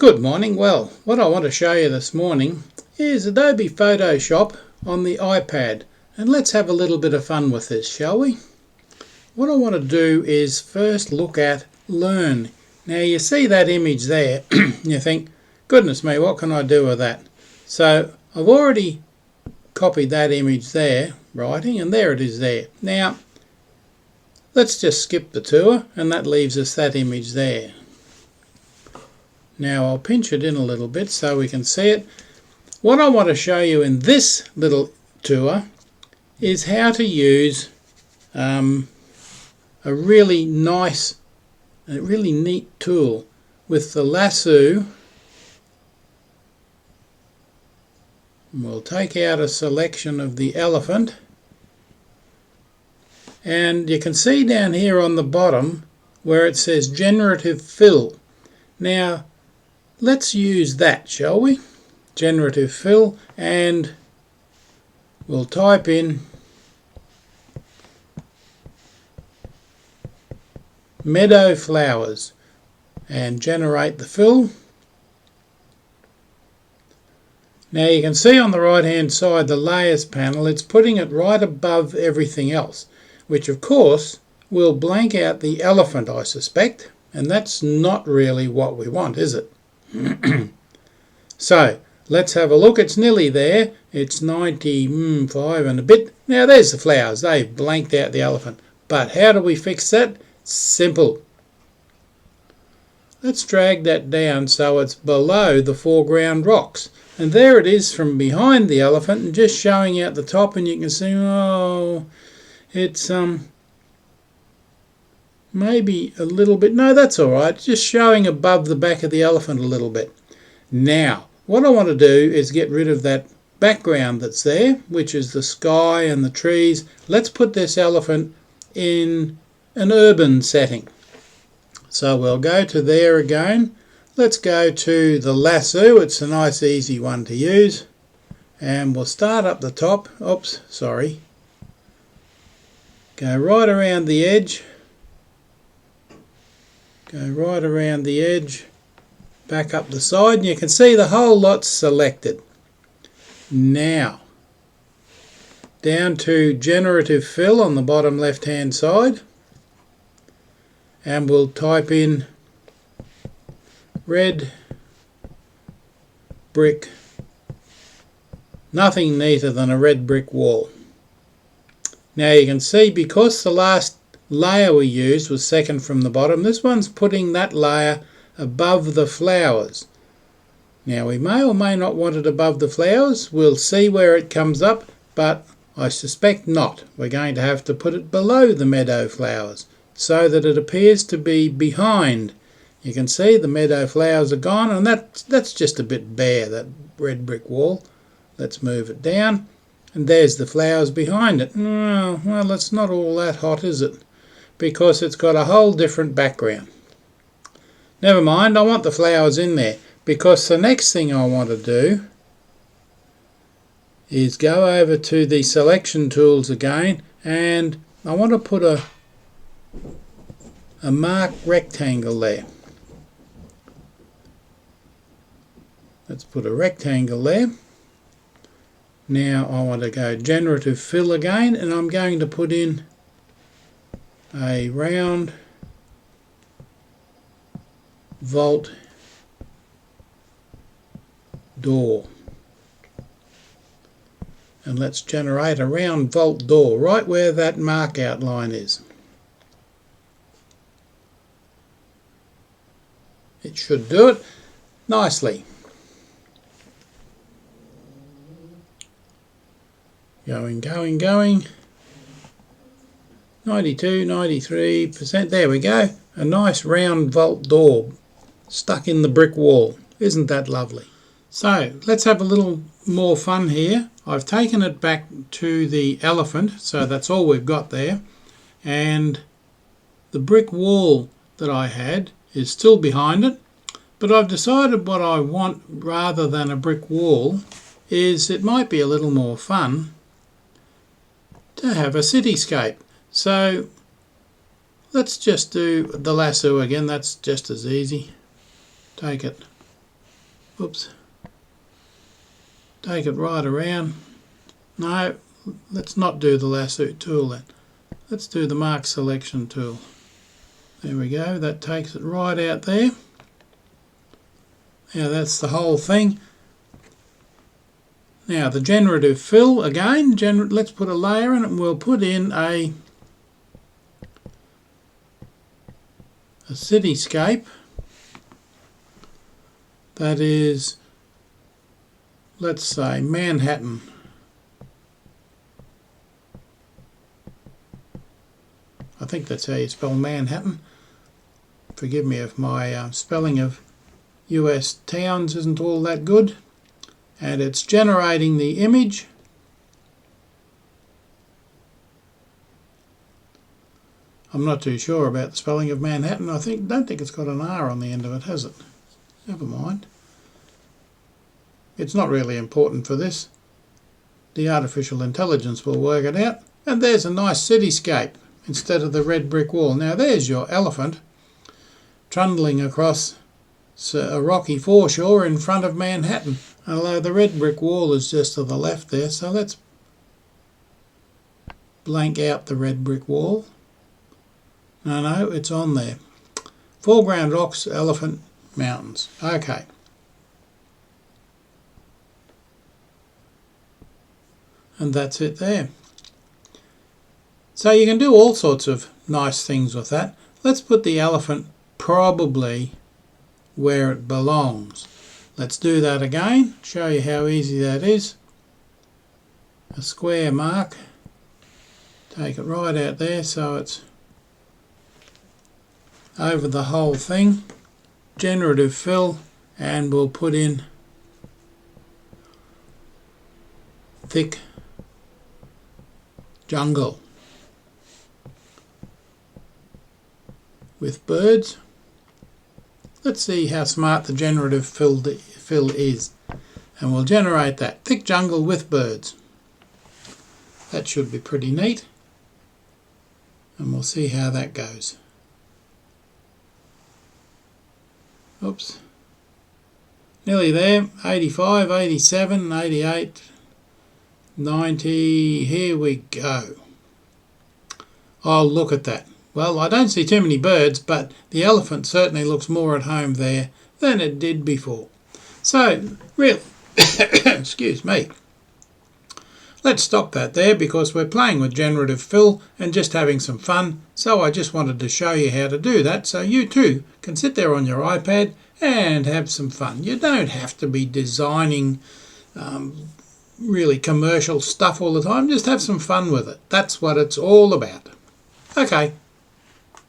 Good morning. Well, what I want to show you this morning is Adobe Photoshop on the iPad, and let's have a little bit of fun with this, shall we? What I want to do is first look at Learn. Now you see that image there, you think, goodness me, what can I do with that? So I've already copied that image there, writing, and there it is there. Now let's just skip the tour, and that leaves us that image there. Now I'll pinch it in a little bit so we can see it. What I want to show you in this little tour is how to use a really nice, a really neat tool with the lasso. We'll take out a selection of the elephant, and you can see down here on the bottom where it says Generative Fill. Now let's use that, shall we? Generative Fill, and we'll type in meadow flowers and generate the fill. Now you can see on the right hand side the layers panel, it's putting it right above everything else, which of course will blank out the elephant, I suspect, and that's not really what we want, is it? So let's have a look. It's nearly there. It's 95 and a bit. Now there's the flowers. They've blanked out the elephant. But how do we fix that? Simple. Let's drag that down so it's below the foreground rocks. And there it is from behind the elephant and just showing out the top, and you can see, oh, it's maybe a little bit, no, that's all right, just showing above the back of the elephant a little bit. Now what I want to do is get rid of that background that's there, which is the sky and the trees. Let's put this elephant in an urban setting. So we'll go to there again. Let's go to the lasso. It's a nice easy one to use, and we'll start up the top. Oops, sorry. Go right around the edge. Go right around the edge, back up the side, and you can see the whole lot's selected. Now, down to Generative Fill on the bottom left hand side, and we'll type in red brick, nothing neater than a red brick wall. Now you can see, because the last layer we used was second from the bottom, this one's putting that layer above the flowers. Now we may or may not want it above the flowers. We'll see where it comes up, but I suspect not. We're going to have to put it below the meadow flowers so that it appears to be behind. You can see the meadow flowers are gone, and that's just a bit bare, that red brick wall. Let's move it down, and there's the flowers behind it. Oh, well, it's not all that hot, is it? Because it's got a whole different background. Never mind, I want the flowers in there, because the next thing I want to do is go over to the selection tools again, and I want to put a marked rectangle there. Let's put a rectangle there. Now I want to go Generative Fill again, and I'm going to put in a round vault door, and let's generate a round vault door right where that mark outline is. It should do it nicely. Going, 92, 93%, there we go. A nice round vault door stuck in the brick wall. Isn't that lovely? So let's have a little more fun here. I've taken it back to the elephant, so that's all we've got there. And the brick wall that I had is still behind it, but I've decided what I want rather than a brick wall is it might be a little more fun to have a cityscape. So let's just do the lasso again. That's just as easy. Take it Oops. Take it right around. No, let's not do the lasso tool then. Let's do the mark selection tool. There we go, that takes it right out there. Now that's the whole thing. Now the generative fill again, let's put a layer in it and we'll put in a cityscape that is, let's say, Manhattan. I think that's how you spell Manhattan. Forgive me if my spelling of US towns isn't all that good. And it's generating the image. I'm not too sure about the spelling of Manhattan. Don't think it's got an R on the end of it, has it? Never mind. It's not really important for this. The artificial intelligence will work it out. And there's a nice cityscape instead of the red brick wall. Now there's your elephant trundling across a rocky foreshore in front of Manhattan. Although the red brick wall is just to the left there, so let's blank out the red brick wall. No, it's on there. Foreground rocks, elephant, mountains. Okay. And that's it there. So you can do all sorts of nice things with that. Let's put the elephant probably where it belongs. Let's do that again, show you how easy that is. A square mark, take it right out there so it's over the whole thing. Generative fill, and we'll put in thick jungle with birds. Let's see how smart the generative fill is, and we'll generate that. Thick jungle with birds. That should be pretty neat, and we'll see how that goes. Oops. Nearly there. 85, 87, 88, 90. Here we go. Oh, look at that. Well, I don't see too many birds, but the elephant certainly looks more at home there than it did before. So, really, excuse me. Let's stop that there because we're playing with generative fill and just having some fun. So I just wanted to show you how to do that so you too can sit there on your iPad and have some fun. You don't have to be designing really commercial stuff all the time. Just have some fun with it. That's what it's all about. Okay.